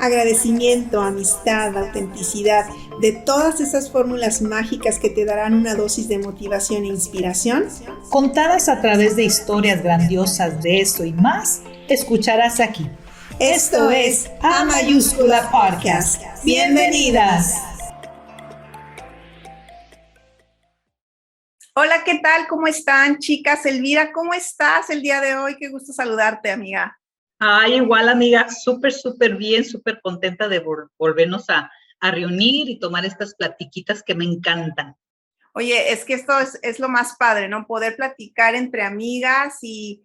Agradecimiento, amistad, autenticidad, de todas esas fórmulas mágicas que te darán una dosis de motivación e inspiración. Contadas a través de historias grandiosas de eso y más, escucharás aquí. Esto es A Mayúscula Podcast. Bienvenidas. Hola, ¿qué tal? ¿Cómo están, chicas? Elvira, ¿cómo estás el día de hoy? Qué gusto saludarte, amiga. Ay, igual, amiga, súper bien, súper contenta de volvernos a reunir y tomar estas platiquitas que me encantan. Oye, es que esto es lo más padre, ¿no? Poder platicar entre amigas y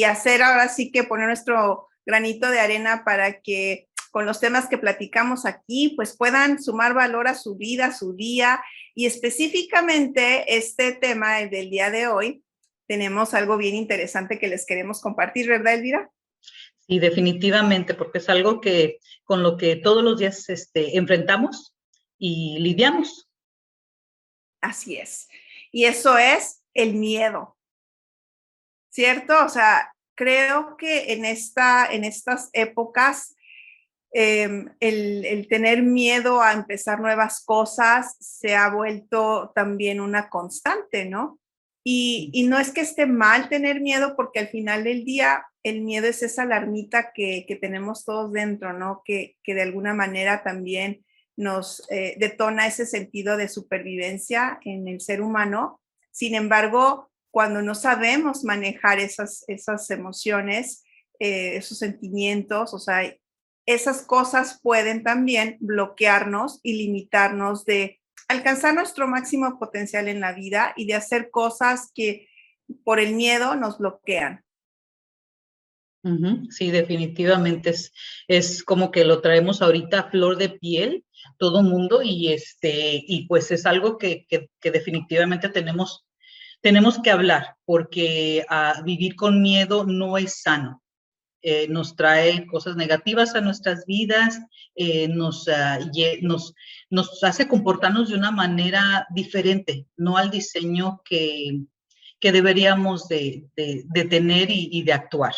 hacer ahora sí que poner nuestro granito de arena para que con los temas que platicamos aquí, pues puedan sumar valor a su vida, a su día. Y específicamente este tema del día de hoy, tenemos algo bien interesante que les queremos compartir, ¿verdad, Elvira? Sí, definitivamente, porque es algo que con lo que todos los días enfrentamos y lidiamos. Así es. Y eso es el miedo, ¿cierto? O sea, creo que en estas épocas, el tener miedo a empezar nuevas cosas se ha vuelto también una constante, ¿no? Y no es que esté mal tener miedo, porque al final del día el miedo es esa alarmita que tenemos todos dentro, ¿no? Que de alguna manera también nos detona ese sentido de supervivencia en el ser humano. Sin embargo, cuando no sabemos manejar esas emociones, esos sentimientos, o sea, esas cosas pueden también bloquearnos y limitarnos de alcanzar nuestro máximo potencial en la vida y de hacer cosas que por el miedo nos bloquean. Sí, definitivamente es como que lo traemos ahorita a flor de piel, todo mundo, y pues es algo que definitivamente tenemos que hablar, porque vivir con miedo no es sano. Nos trae cosas negativas a nuestras vidas, nos hace comportarnos de una manera diferente, no al diseño que deberíamos de tener y de actuar.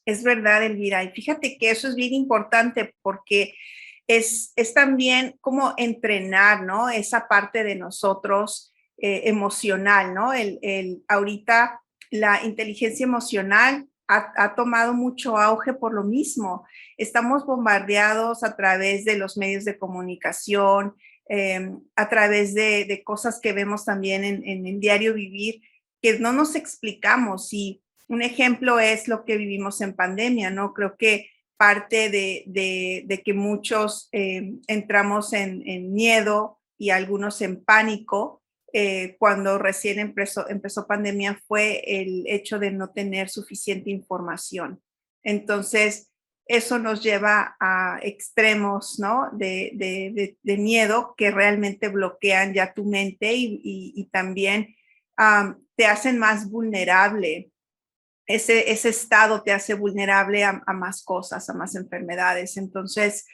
Es verdad, Elvira. Y fíjate que eso es bien importante porque es también como entrenar, ¿no? Esa parte de nosotros emocional, ¿no? Ahorita la inteligencia emocional ha tomado mucho auge por lo mismo. Estamos bombardeados a través de los medios de comunicación, a través de cosas que vemos también en el diario vivir, que no nos explicamos. Y un ejemplo es lo que vivimos en pandemia, ¿no? Creo que parte de que muchos entramos en miedo y algunos en pánico cuando recién empezó pandemia fue el hecho de no tener suficiente información. Entonces, eso nos lleva a extremos, ¿no? De miedo que realmente bloquean ya tu mente y también te hacen más vulnerable. Ese estado te hace vulnerable a más cosas, a más enfermedades. Entonces,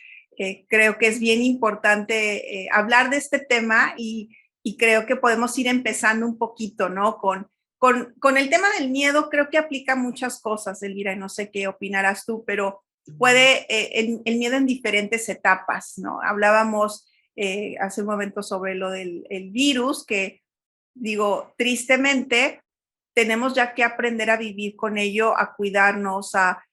creo que es bien importante hablar de este tema y creo que podemos ir empezando un poquito, ¿no? Con el tema del miedo, creo que aplica muchas cosas, Elvira, y no sé qué opinarás tú, pero puede el miedo en diferentes etapas, ¿no? Hablábamos hace un momento sobre lo del virus, que digo, tristemente, tenemos ya que aprender a vivir con ello, a cuidarnos, a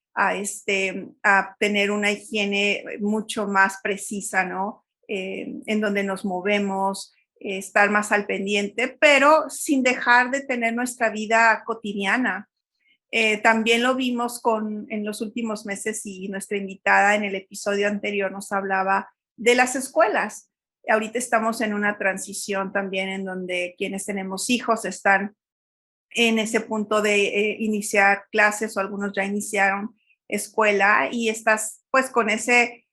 tener una higiene mucho más precisa, ¿no? En donde nos movemos, estar más al pendiente, pero sin dejar de tener nuestra vida cotidiana. También lo vimos en los últimos meses y nuestra invitada en el episodio anterior nos hablaba de las escuelas. Ahorita estamos en una transición también en donde quienes tenemos hijos están en ese punto de iniciar clases o algunos ya iniciaron escuela y estás pues con ese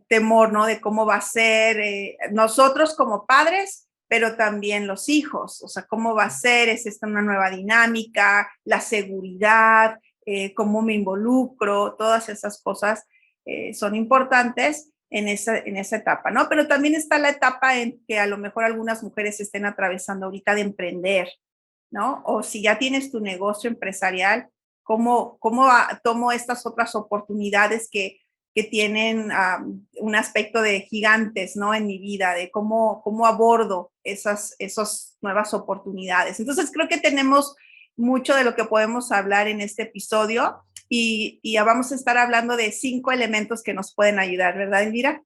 temor, ¿no? De cómo va a ser nosotros como padres, pero también los hijos, o sea, cómo va a ser, es esta una nueva dinámica, la seguridad, cómo me involucro, todas esas cosas son importantes en esa etapa, ¿no? Pero también está la etapa en que a lo mejor algunas mujeres estén atravesando ahorita de emprender, ¿no? O si ya tienes tu negocio empresarial, ¿cómo tomo estas otras oportunidades que que tienen un aspecto de gigantes, ¿no? En mi vida, de cómo abordo esas nuevas oportunidades. Entonces creo que tenemos mucho de lo que podemos hablar en este episodio y ya vamos a estar hablando de 5 elementos que nos pueden ayudar, ¿verdad, Elvira?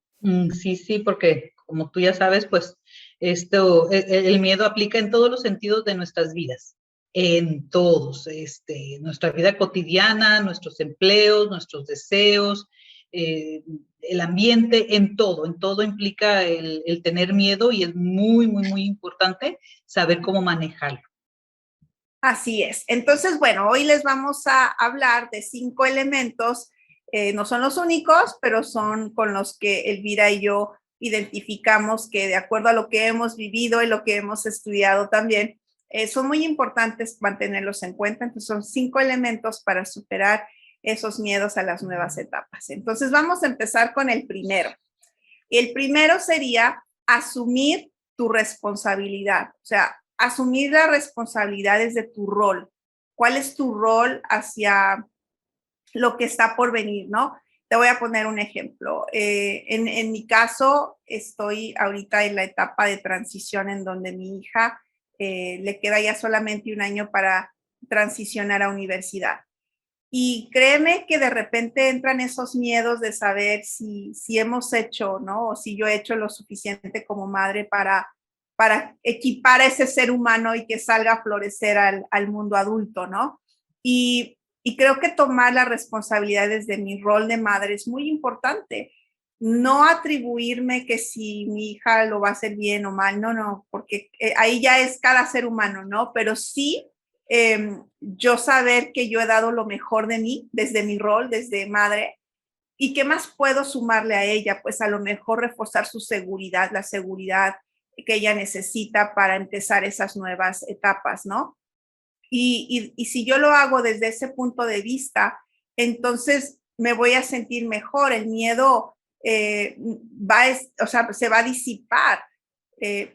Sí, sí, porque como tú ya sabes, pues el miedo aplica en todos los sentidos de nuestras vidas, en todos, nuestra vida cotidiana, nuestros empleos, nuestros deseos, el ambiente, en todo implica el tener miedo y es muy, muy, muy importante saber cómo manejarlo. Así es. Entonces, bueno, hoy les vamos a hablar de 5 elementos. No son los únicos, pero son con los que Elvira y yo identificamos que de acuerdo a lo que hemos vivido y lo que hemos estudiado también, son muy importantes mantenerlos en cuenta. Entonces, son 5 elementos para superar esos miedos a las nuevas etapas. Entonces, vamos a empezar con el primero. El primero sería asumir tu responsabilidad. O sea, asumir las responsabilidades de tu rol. ¿Cuál es tu rol hacia lo que está por venir, no? Te voy a poner un ejemplo. En mi caso, estoy ahorita en la etapa de transición en donde mi hija le queda ya solamente un año para transicionar a universidad. Y créeme que de repente entran esos miedos de saber si hemos hecho, ¿no? O si yo he hecho lo suficiente como madre para equipar a ese ser humano y que salga a florecer al mundo adulto, ¿no? Y creo que tomar la responsabilidad desde mi rol de madre es muy importante. No atribuirme que si mi hija lo va a hacer bien o mal, no, porque ahí ya es cada ser humano, ¿no? Pero sí yo saber que yo he dado lo mejor de mí desde mi rol, desde madre, y qué más puedo sumarle a ella, pues a lo mejor reforzar su seguridad, la seguridad que ella necesita para empezar esas nuevas etapas, ¿no? Y si yo lo hago desde ese punto de vista, entonces me voy a sentir mejor, el miedo se va a disipar.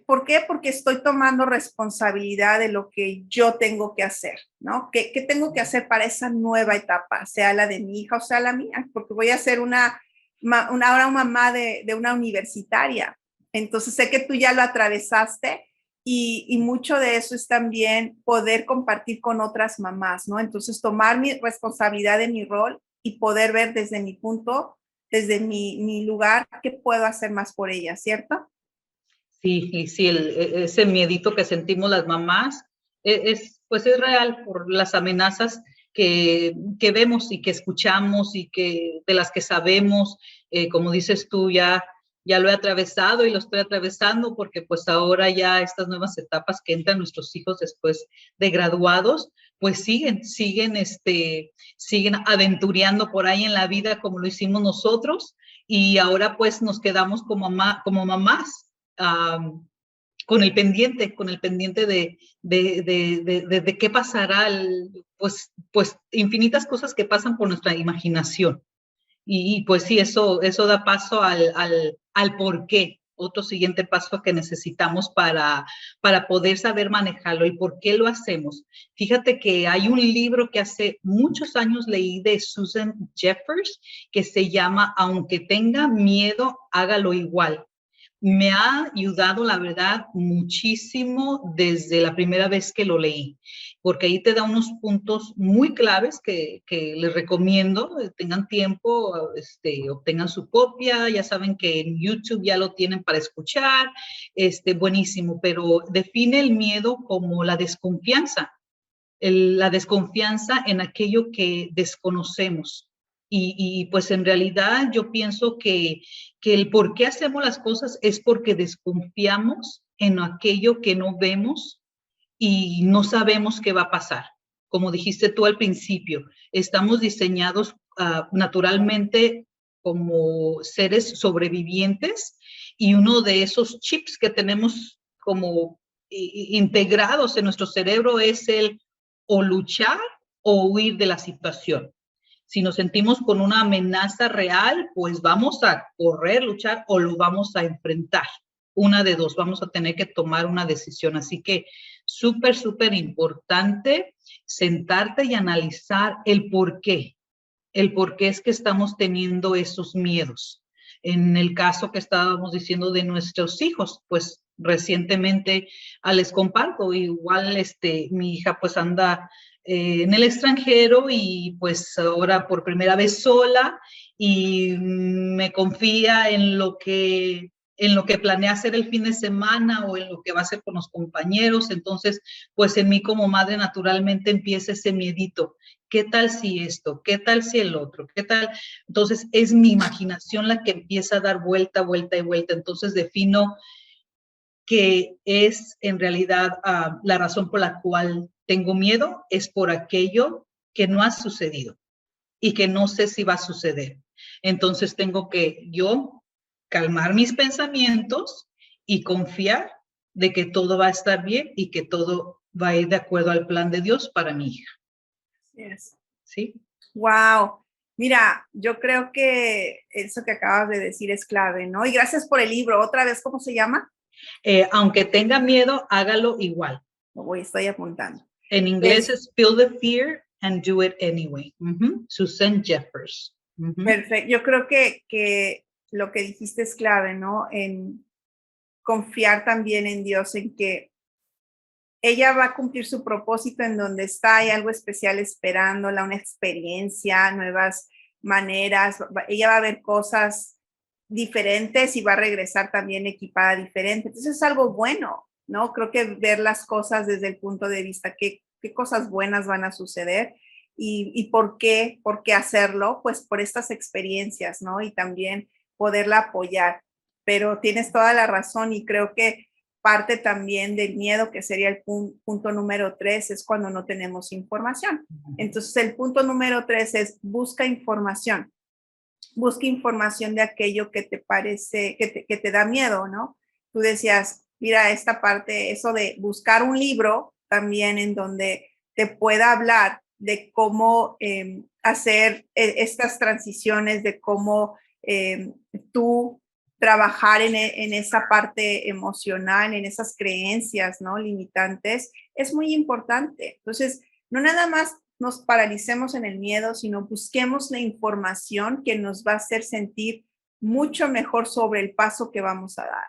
¿Por qué? Porque estoy tomando responsabilidad de lo que yo tengo que hacer, ¿no? ¿Qué tengo que hacer para esa nueva etapa? Sea la de mi hija o sea la mía, porque voy a ser ahora mamá de una universitaria. Entonces sé que tú ya lo atravesaste y mucho de eso es también poder compartir con otras mamás, ¿no? Entonces tomar mi responsabilidad de mi rol y poder ver desde mi punto, desde mi lugar, qué puedo hacer más por ella, ¿cierto? Sí, sí, ese miedito que sentimos las mamás pues es real por las amenazas que vemos y que escuchamos y de las que sabemos, como dices tú, ya lo he atravesado y lo estoy atravesando porque pues ahora ya estas nuevas etapas que entran nuestros hijos después de graduados, pues siguen aventureando por ahí en la vida como lo hicimos nosotros y ahora pues nos quedamos como mamás. Con el pendiente de qué pasará, pues infinitas cosas que pasan por nuestra imaginación. Y pues sí, eso da paso al por qué, otro siguiente paso que necesitamos para poder saber manejarlo, el por qué lo hacemos. Fíjate que hay un libro que hace muchos años leí de Susan Jeffers que se llama Aunque tenga miedo, hágalo igual. Me ha ayudado, la verdad, muchísimo desde la primera vez que lo leí, porque ahí te da unos puntos muy claves que les recomiendo, tengan tiempo, obtengan su copia, ya saben que en YouTube ya lo tienen para escuchar, buenísimo, pero define el miedo como la desconfianza en aquello que desconocemos. Y pues en realidad yo pienso que el por qué hacemos las cosas es porque desconfiamos en aquello que no vemos y no sabemos qué va a pasar. Como dijiste tú al principio, estamos diseñados naturalmente como seres sobrevivientes y uno de esos chips que tenemos como integrados en nuestro cerebro es el o luchar o huir de la situación. Si nos sentimos con una amenaza real, pues vamos a correr, luchar o lo vamos a enfrentar. Una de dos, vamos a tener que tomar una decisión. Así que súper importante sentarte y analizar el por qué. el por qué es que estamos teniendo esos miedos. En el caso que estábamos diciendo de nuestros hijos, pues recientemente les comparto, igual mi hija pues anda en el extranjero y pues ahora por primera vez sola y me confía en lo que planea hacer el fin de semana o en lo que va a hacer con los compañeros. Entonces, pues en mí como madre naturalmente empieza ese miedito. ¿Qué tal si esto? ¿Qué tal si el otro? ¿Qué tal? Entonces, es mi imaginación la que empieza a dar vuelta, vuelta y vuelta. Entonces, defino que es en realidad la razón por la cual tengo miedo es por aquello que no ha sucedido y que no sé si va a suceder. Entonces, tengo que yo calmar mis pensamientos y confiar de que todo va a estar bien y que todo va a ir de acuerdo al plan de Dios para mi hija. Yes. ¿Sí? Wow. Mira, yo creo que eso que acabas de decir es clave, ¿no? Y gracias por el libro. Otra vez, ¿cómo se llama? Aunque tenga miedo, hágalo igual. Estoy apuntando. En inglés es Feel the Fear and Do It Anyway. Susan Jeffers. Perfecto. Yo creo que lo que dijiste es clave, ¿no? En confiar también en Dios, en que ella va a cumplir su propósito en donde está, hay algo especial esperándola, una experiencia, nuevas maneras, ella va a ver cosas diferentes y va a regresar también equipada diferente. Entonces es algo bueno, ¿no? Creo que ver las cosas desde el punto de vista, qué cosas buenas van a suceder y por qué hacerlo, pues por estas experiencias, ¿no? Y también poderla apoyar. Pero tienes toda la razón y creo que parte también del miedo, que sería el punto número 3, es cuando no tenemos información. Entonces, el punto número 3 es busca información. Busca información de aquello que te parece, que te da miedo, ¿no? Tú decías, mira, esta parte, eso de buscar un libro también en donde te pueda hablar de cómo hacer estas transiciones, de cómo tú trabajar en esa parte emocional, en esas creencias, ¿no? Limitantes, es muy importante. Entonces, no nada más nos paralicemos en el miedo, sino busquemos la información que nos va a hacer sentir mucho mejor sobre el paso que vamos a dar,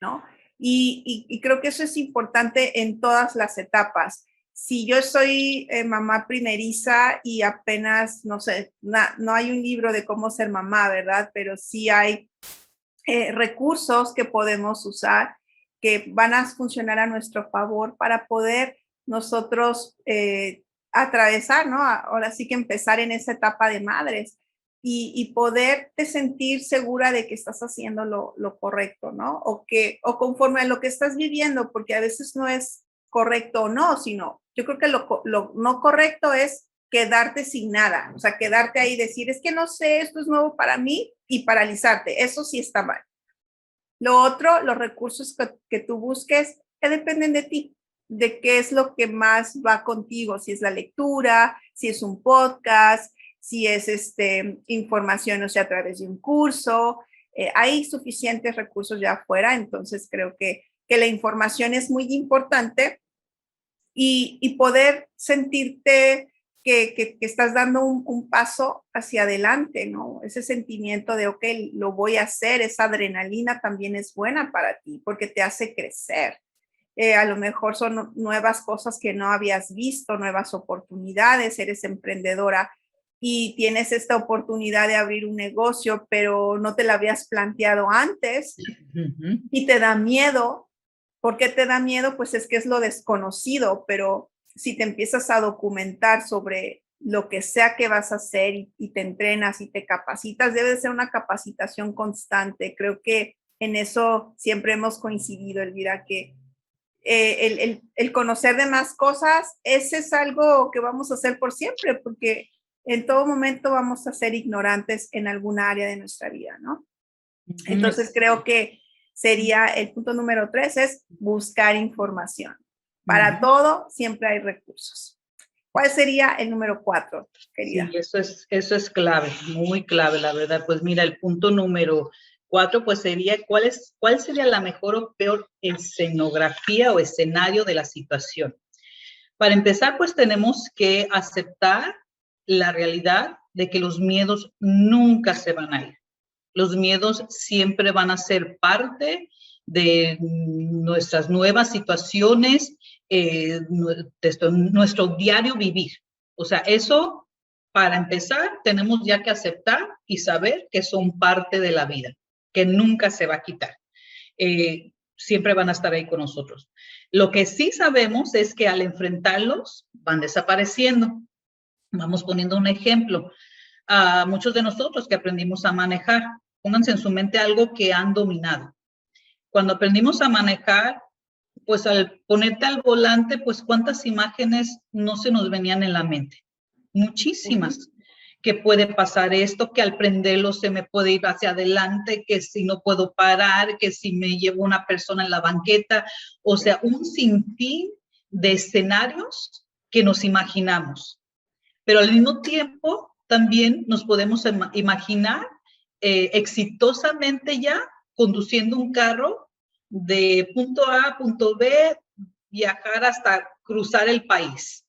¿no? Y creo que eso es importante en todas las etapas. Si yo soy mamá primeriza y apenas, no sé, no hay un libro de cómo ser mamá, ¿verdad? Pero sí hay recursos que podemos usar que van a funcionar a nuestro favor para poder nosotros atravesar, ¿no? Ahora sí que empezar en esa etapa de madres y poderte sentir segura de que estás haciendo lo correcto, ¿no? O conforme a lo que estás viviendo, porque a veces no es correcto o no, sino yo creo que lo no correcto es quedarte sin nada, o sea, quedarte ahí y decir, es que no sé, esto es nuevo para mí y paralizarte, eso sí está mal. Lo otro, los recursos que tú busques, que dependen de ti, de qué es lo que más va contigo, si es la lectura, si es un podcast, si es información, o sea, a través de un curso. Hay suficientes recursos ya afuera, entonces creo que la información es muy importante y poder sentirte que estás dando un paso hacia adelante, ¿no? Ese sentimiento de, ok, lo voy a hacer, esa adrenalina también es buena para ti porque te hace crecer. A lo mejor son nuevas cosas que no habías visto, nuevas oportunidades, eres emprendedora y tienes esta oportunidad de abrir un negocio, pero no te la habías planteado antes y te da miedo. ¿Por qué te da miedo? Pues es que es lo desconocido, pero si te empiezas a documentar sobre lo que sea que vas a hacer y te entrenas y te capacitas, debe ser una capacitación constante. Creo que en eso siempre hemos coincidido, Elvira, que el conocer de más cosas, ese es algo que vamos a hacer por siempre, porque en todo momento vamos a ser ignorantes en alguna área de nuestra vida, ¿no? Entonces creo que sería el punto número 3 es buscar información. Para todo siempre hay recursos. ¿Cuál sería el número 4, querida? Sí, eso es clave, muy clave, la verdad. Pues mira, el punto número 4, pues sería, ¿cuál sería la mejor o peor escenografía o escenario de la situación? Para empezar, pues tenemos que aceptar la realidad de que los miedos nunca se van a ir. Los miedos siempre van a ser parte de nuestras nuevas situaciones, de nuestro diario vivir. O sea, eso, para empezar, tenemos ya que aceptar y saber que son parte de la vida, que nunca se va a quitar. Siempre van a estar ahí con nosotros. Lo que sí sabemos es que al enfrentarlos van desapareciendo. Vamos poniendo un ejemplo. A muchos de nosotros que aprendimos a manejar, pónganse en su mente algo que han dominado. Cuando aprendimos a manejar, pues al ponerte al volante, pues cuántas imágenes no se nos venían en la mente. Muchísimas. Que puede pasar esto, que al prenderlo se me puede ir hacia adelante, que si no puedo parar, que si me llevo una persona en la banqueta, o sea, un sinfín de escenarios que nos imaginamos. Pero al mismo tiempo también nos podemos imaginar exitosamente ya conduciendo un carro de punto A a punto B, viajar hasta cruzar el país.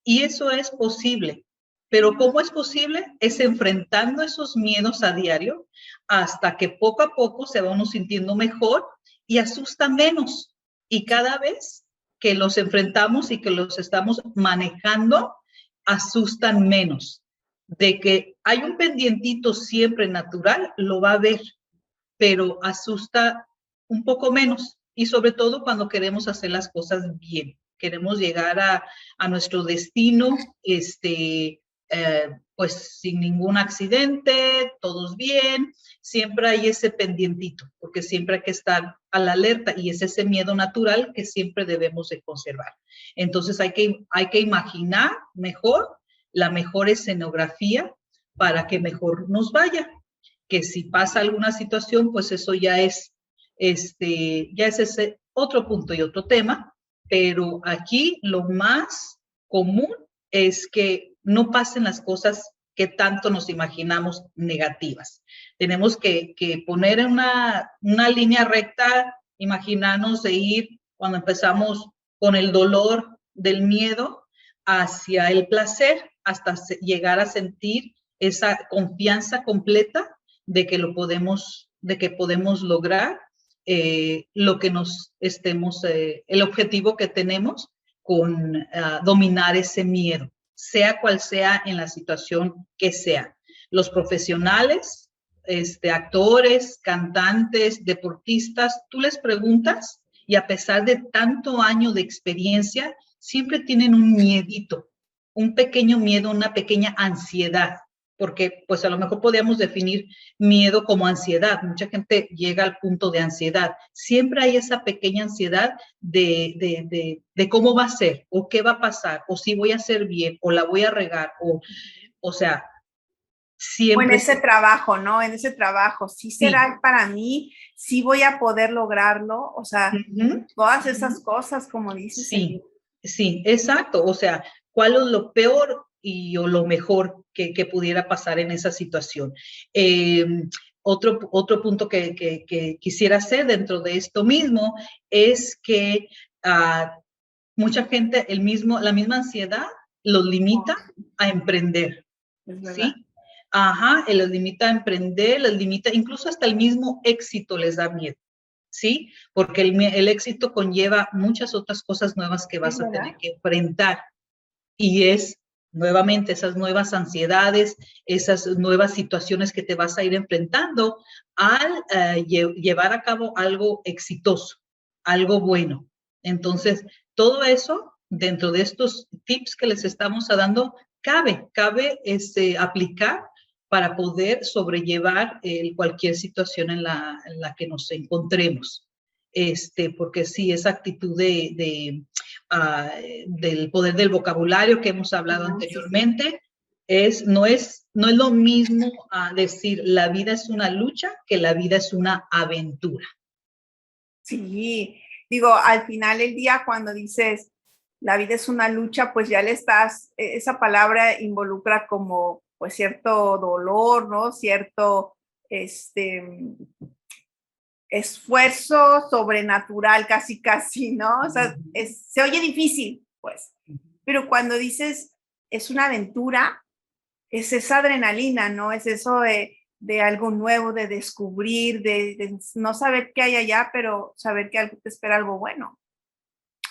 Y eso es posible. Pero ¿cómo es posible? Es enfrentando esos miedos a diario hasta que poco a poco se va uno sintiendo mejor y asusta menos. Y cada vez que los enfrentamos y que los estamos manejando, asustan menos. De que hay un pendientito siempre natural, lo va a ver, pero asusta un poco menos. Y sobre todo cuando queremos hacer las cosas bien. Queremos llegar a nuestro destino, pues sin ningún accidente, todos bien, siempre hay ese pendientito, porque siempre hay que estar a la alerta y es ese miedo natural que siempre debemos de conservar. Entonces hay que imaginar mejor la mejor escenografía para que mejor nos vaya, que si pasa alguna situación, pues eso ya es ese otro punto y otro tema, pero aquí lo más común es que no pasen las cosas que tanto nos imaginamos negativas. Tenemos que poner en una línea recta, imaginarnos de ir cuando empezamos con el dolor del miedo hacia el placer, hasta llegar a sentir esa confianza completa de que podemos lograr lo que el objetivo que tenemos con dominar ese miedo, sea cual sea en la situación que sea. Los profesionales, actores, cantantes, deportistas, tú les preguntas y a pesar de tanto año de experiencia, siempre tienen un miedito, un pequeño miedo, una pequeña ansiedad, porque pues a lo mejor podríamos definir miedo como ansiedad. Mucha gente llega al punto de ansiedad. Siempre hay esa pequeña ansiedad de cómo va a ser, o qué va a pasar, o si voy a hacer bien, o la voy a regar, o sea, siempre. O en ese trabajo, ¿no? En ese trabajo, ¿sí será para mí? ¿Sí voy a poder lograrlo? O sea, todas esas cosas, como dices. Sí, exacto. O sea, ¿cuál es lo peor o lo mejor que pudiera pasar en esa situación? Otro punto que quisiera hacer dentro de esto mismo es que mucha gente, la misma ansiedad los limita a emprender, ¿sí? Ajá, los limita a emprender, los limita, incluso hasta el mismo éxito les da miedo, ¿sí? Porque el éxito conlleva muchas otras cosas nuevas que vas a tener que enfrentar. Y es nuevamente esas nuevas ansiedades, esas nuevas situaciones que te vas a ir enfrentando al llevar a cabo algo exitoso, algo bueno. Entonces, todo eso, dentro de estos tips que les estamos dando, cabe aplicar para poder sobrellevar cualquier situación en la que nos encontremos. Porque sí, esa actitud del poder del vocabulario que hemos hablado anteriormente, no es lo mismo decir la vida es una lucha que la vida es una aventura. Sí, digo, al final del día cuando dices la vida es una lucha, pues ya esa palabra involucra como pues cierto dolor, ¿no? Cierto, esfuerzo sobrenatural, casi, ¿no? O sea, se oye difícil, pues, pero cuando dices es una aventura, es esa adrenalina, ¿no? Es eso de algo nuevo, de descubrir, de no saber qué hay allá, pero saber que te espera algo bueno.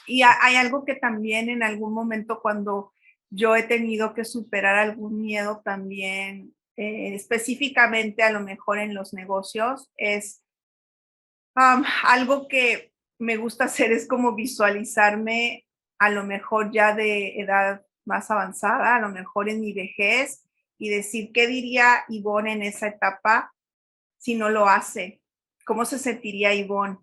Y hay algo que también en algún momento cuando yo he tenido que superar algún miedo también, específicamente a lo mejor en los negocios, es algo que me gusta hacer es como visualizarme a lo mejor ya de edad más avanzada, a lo mejor en mi vejez, y decir, ¿qué diría Ivonne en esa etapa si no lo hace? ¿Cómo se sentiría Ivonne?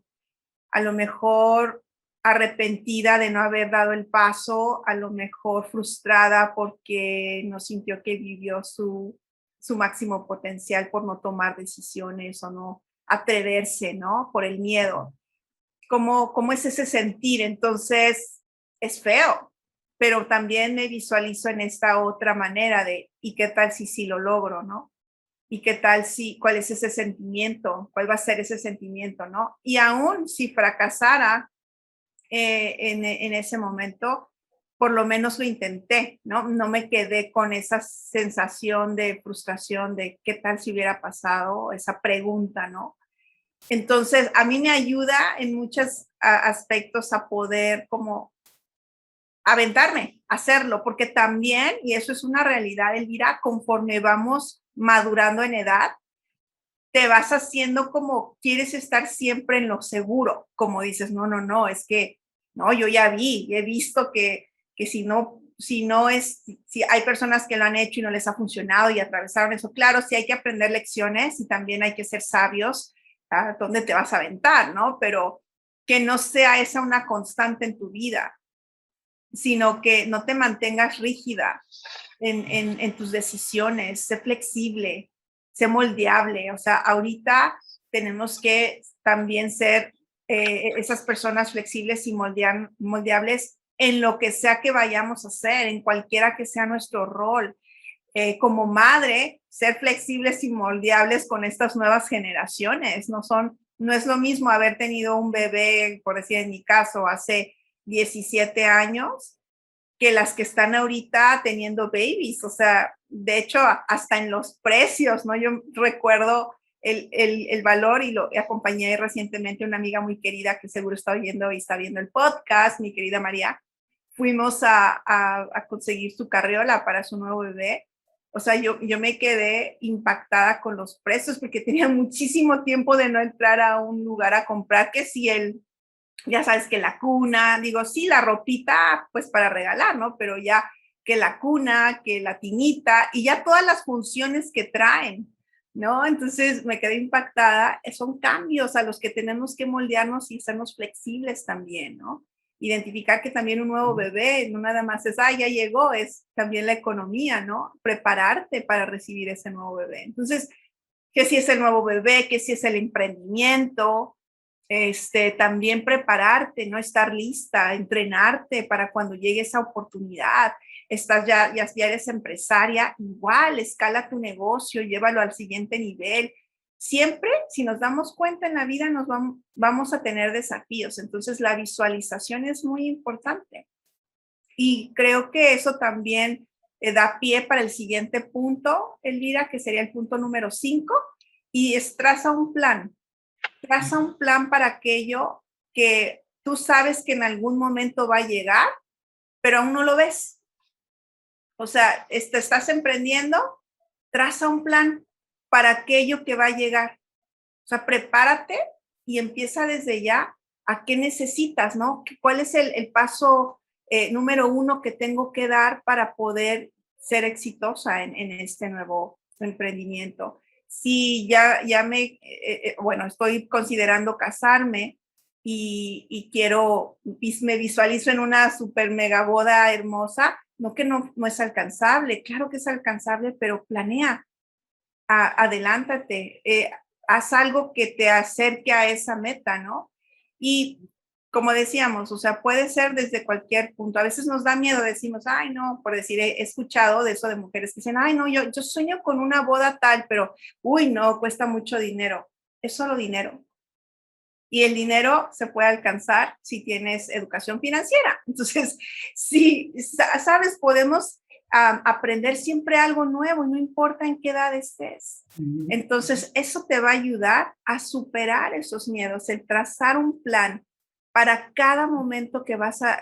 A lo mejor arrepentida de no haber dado el paso, a lo mejor frustrada porque no sintió que vivió su máximo potencial por no tomar decisiones o no atreverse, ¿no? Por el miedo. ¿Cómo es ese sentir? Entonces, es feo, pero también me visualizo en esta otra manera de, ¿y qué tal si sí lo logro, no? ¿Y qué tal si, cuál es ese sentimiento? ¿Cuál va a ser ese sentimiento, no? Y aún si fracasara en ese momento, por lo menos lo intenté, ¿no? No me quedé con esa sensación de frustración de qué tal si hubiera pasado, esa pregunta, ¿no? Entonces, a mí me ayuda en muchos aspectos a poder como aventarme, hacerlo, porque también, y eso es una realidad, Elvira, conforme vamos madurando en edad, te vas haciendo como quieres estar siempre en lo seguro, como dices, no, es que, no, yo ya he visto que si no es, si hay personas que lo han hecho y no les ha funcionado y atravesaron eso, claro, sí hay que aprender lecciones y también hay que ser sabios a dónde te vas a aventar, ¿no? Pero que no sea esa una constante en tu vida, sino que no te mantengas rígida en tus decisiones, sé flexible, sé moldeable. O sea, ahorita tenemos que también ser esas personas flexibles y moldeables en lo que sea que vayamos a hacer, en cualquiera que sea nuestro rol. Como madre, ser flexibles y moldeables con estas nuevas generaciones. No es lo mismo haber tenido un bebé, por decir en mi caso, hace 17 años, que las que están ahorita teniendo babies. O sea, de hecho, hasta en los precios, ¿no? Yo recuerdo el valor y lo acompañé recientemente a una amiga muy querida que seguro está oyendo y está viendo el podcast, mi querida María. Fuimos a conseguir su carriola para su nuevo bebé. O sea, yo me quedé impactada con los precios porque tenía muchísimo tiempo de no entrar a un lugar a comprar, que si ya sabes que la cuna, digo, sí, la ropita, pues para regalar, ¿no? Pero ya que la cuna, que la tinita y ya todas las funciones que traen, ¿no? Entonces me quedé impactada. Son cambios a los que tenemos que moldearnos y sernos flexibles también, ¿no? Identificar que también un nuevo bebé no nada más es, ya llegó, es también la economía, ¿no? Prepararte para recibir ese nuevo bebé. Entonces, que si es el nuevo bebé, que si es el emprendimiento, también prepararte, no estar lista, entrenarte para cuando llegue esa oportunidad. Ya eres empresaria, igual, escala tu negocio, llévalo al siguiente nivel. Siempre, si nos damos cuenta en la vida, vamos a tener desafíos. Entonces, la visualización es muy importante. Y creo que eso también da pie para el siguiente punto, Elvira, que sería el punto número 5, y es traza un plan. Traza un plan para aquello que tú sabes que en algún momento va a llegar, pero aún no lo ves. O sea, estás emprendiendo, traza un plan para aquello que va a llegar. O sea, prepárate y empieza desde ya a qué necesitas, ¿no? ¿Cuál es el paso número 1 que tengo que dar para poder ser exitosa en este nuevo emprendimiento? Si bueno, estoy considerando casarme y me visualizo en una super mega boda hermosa, no que no es alcanzable, claro que es alcanzable, pero planea, adelántate, haz algo que te acerque a esa meta, ¿no? Y como decíamos, o sea, puede ser desde cualquier punto. A veces nos da miedo, decimos, ay, no, por decir, he escuchado de eso de mujeres que dicen, ay, no, yo sueño con una boda tal, pero, uy, no, cuesta mucho dinero. Es solo dinero. Y el dinero se puede alcanzar si tienes educación financiera. Entonces, si sabes, podemos aprender siempre algo nuevo, no importa en qué edad estés. Entonces, eso te va a ayudar a superar esos miedos, el trazar un plan para cada momento que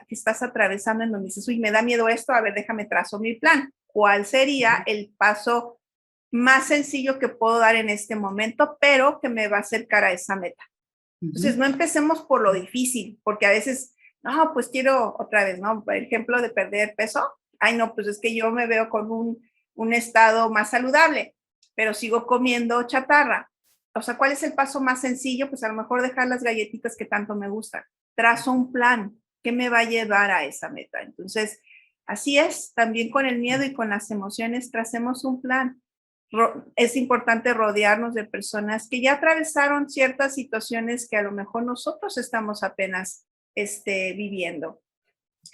estás atravesando, en donde dices, uy, me da miedo esto, a ver, déjame trazo mi plan. ¿Cuál sería el paso más sencillo que puedo dar en este momento, pero que me va a acercar a esa meta? Entonces, no empecemos por lo difícil, porque a veces, no, pues quiero otra vez, ¿no? Por ejemplo, de perder peso. Ay, no, pues es que yo me veo con un estado más saludable, pero sigo comiendo chatarra. O sea, ¿cuál es el paso más sencillo? Pues a lo mejor dejar las galletitas que tanto me gustan. Trazo un plan que me va a llevar a esa meta. Entonces, así es, también con el miedo y con las emociones, tracemos un plan. Es importante rodearnos de personas que ya atravesaron ciertas situaciones que a lo mejor nosotros estamos apenas viviendo.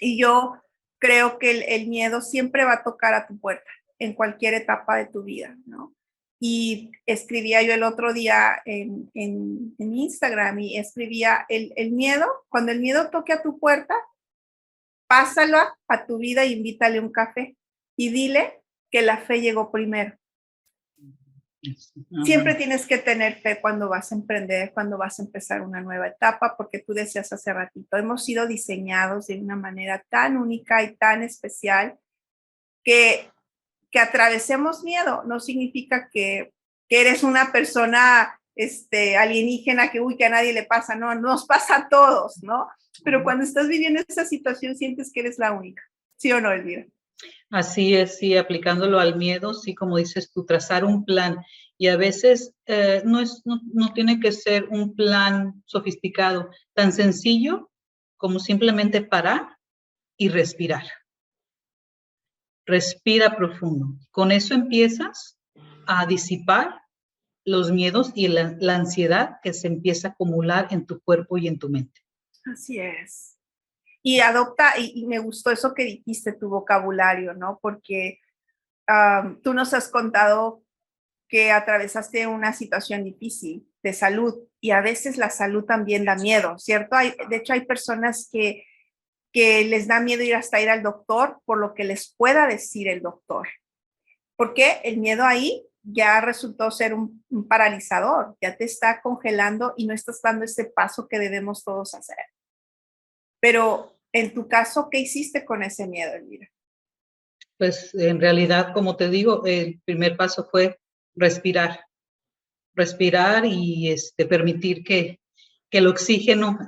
Y yo creo que el miedo siempre va a tocar a tu puerta en cualquier etapa de tu vida, ¿no? Y escribía yo el otro día en Instagram y escribía el miedo, cuando el miedo toque a tu puerta, pásalo a tu vida e invítale un café y dile que la fe llegó primero. Siempre tienes que tener fe cuando vas a emprender, cuando vas a empezar una nueva etapa, porque tú decías hace ratito, hemos sido diseñados de una manera tan única y tan especial que atravesemos miedo. No significa que eres una persona alienígena que, uy, que a nadie le pasa. No, nos pasa a todos, ¿no? Pero cuando estás viviendo esa situación sientes que eres la única. ¿Sí o no, Elvira? Así es, sí, aplicándolo al miedo, sí, como dices tú, trazar un plan. Y a veces no tiene que ser un plan sofisticado, tan sencillo como simplemente parar y respirar. Respira profundo. Con eso empiezas a disipar los miedos y la ansiedad que se empieza a acumular en tu cuerpo y en tu mente. Así es. Y adopta, y me gustó eso que dijiste, tu vocabulario, ¿no? Porque tú nos has contado que atravesaste una situación difícil de salud y a veces la salud también da miedo, ¿cierto? De hecho, hay personas que les da miedo hasta ir al doctor por lo que les pueda decir el doctor. Porque el miedo ahí ya resultó ser un paralizador, ya te está congelando y no estás dando ese paso que debemos todos hacer. Pero en tu caso, ¿qué hiciste con ese miedo, Elvira? Pues en realidad, como te digo, el primer paso fue respirar y permitir que el oxígeno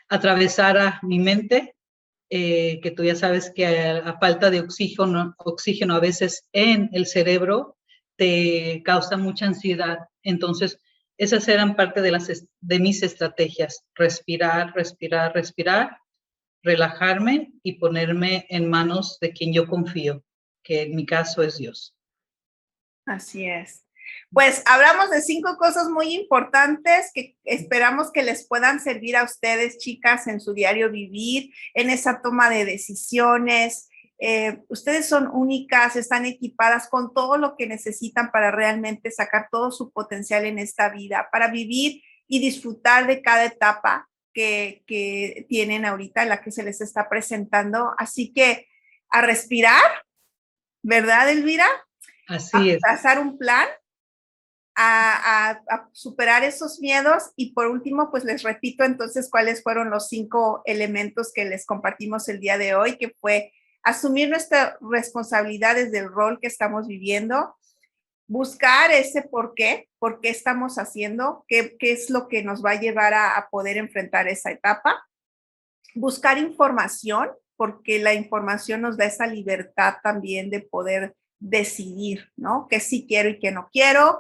atravesara mi mente, que tú ya sabes que a falta de oxígeno a veces en el cerebro te causa mucha ansiedad. Entonces, esas eran parte de mis estrategias: respirar, respirar, respirar, relajarme y ponerme en manos de quien yo confío, que en mi caso es Dios. Así es. Pues hablamos de 5 cosas muy importantes que esperamos que les puedan servir a ustedes, chicas, en su diario vivir, en esa toma de decisiones. Ustedes son únicas, están equipadas con todo lo que necesitan para realmente sacar todo su potencial en esta vida, para vivir y disfrutar de cada etapa que tienen ahorita, en la que se les está presentando. Así que a respirar, ¿verdad, Elvira? Así es. A trazar un plan, a superar esos miedos y por último, pues les repito entonces cuáles fueron los 5 elementos que les compartimos el día de hoy, que fue asumir nuestras responsabilidades del rol que estamos viviendo, buscar ese por qué estamos haciendo, qué es lo que nos va a llevar a poder enfrentar esa etapa, buscar información, porque la información nos da esa libertad también de poder decidir, ¿no? Qué sí quiero y qué no quiero,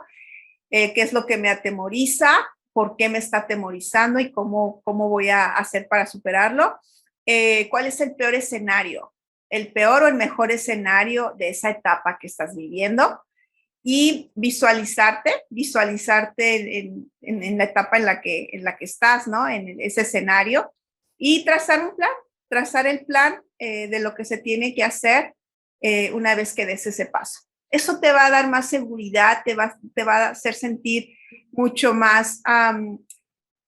qué es lo que me atemoriza, por qué me está atemorizando y cómo voy a hacer para superarlo. ¿Cuál es el peor escenario? El peor o el mejor escenario de esa etapa que estás viviendo. Y visualizarte en la etapa en la que estás, ¿no? En ese escenario. Y trazar el plan de lo que se tiene que hacer una vez que des ese paso. Eso te va a dar más seguridad, te va a hacer sentir mucho más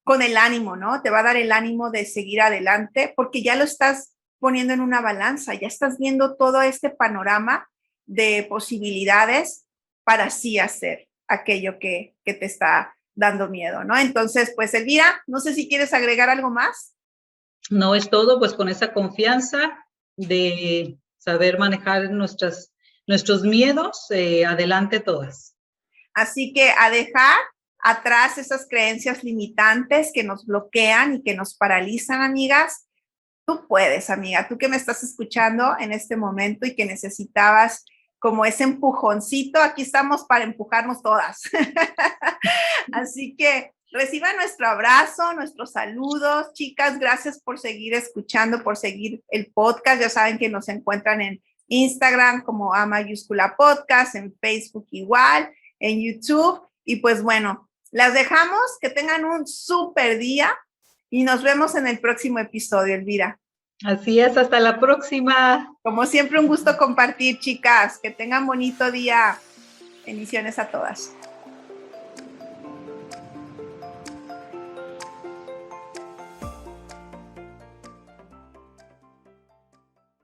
con el ánimo, ¿no? Te va a dar el ánimo de seguir adelante porque ya lo estás poniendo en una balanza, ya estás viendo todo este panorama de posibilidades para sí hacer aquello que te está dando miedo, ¿no? Entonces, pues Elvira, no sé si quieres agregar algo más. No es todo, pues con esa confianza de saber manejar nuestros miedos, adelante todas. Así que a dejar atrás esas creencias limitantes que nos bloquean y que nos paralizan, amigas. Tú puedes, amiga, tú que me estás escuchando en este momento y que necesitabas como ese empujoncito, aquí estamos para empujarnos todas. Así que reciban nuestro abrazo, nuestros saludos. Chicas, gracias por seguir escuchando, por seguir el podcast. Ya saben que nos encuentran en Instagram como A mayúscula podcast, en Facebook igual, en YouTube. Y pues bueno, las dejamos, que tengan un súper día y nos vemos en el próximo episodio, Elvira. Así es, hasta la próxima. Como siempre, un gusto compartir, chicas. Que tengan bonito día. Bendiciones a todas.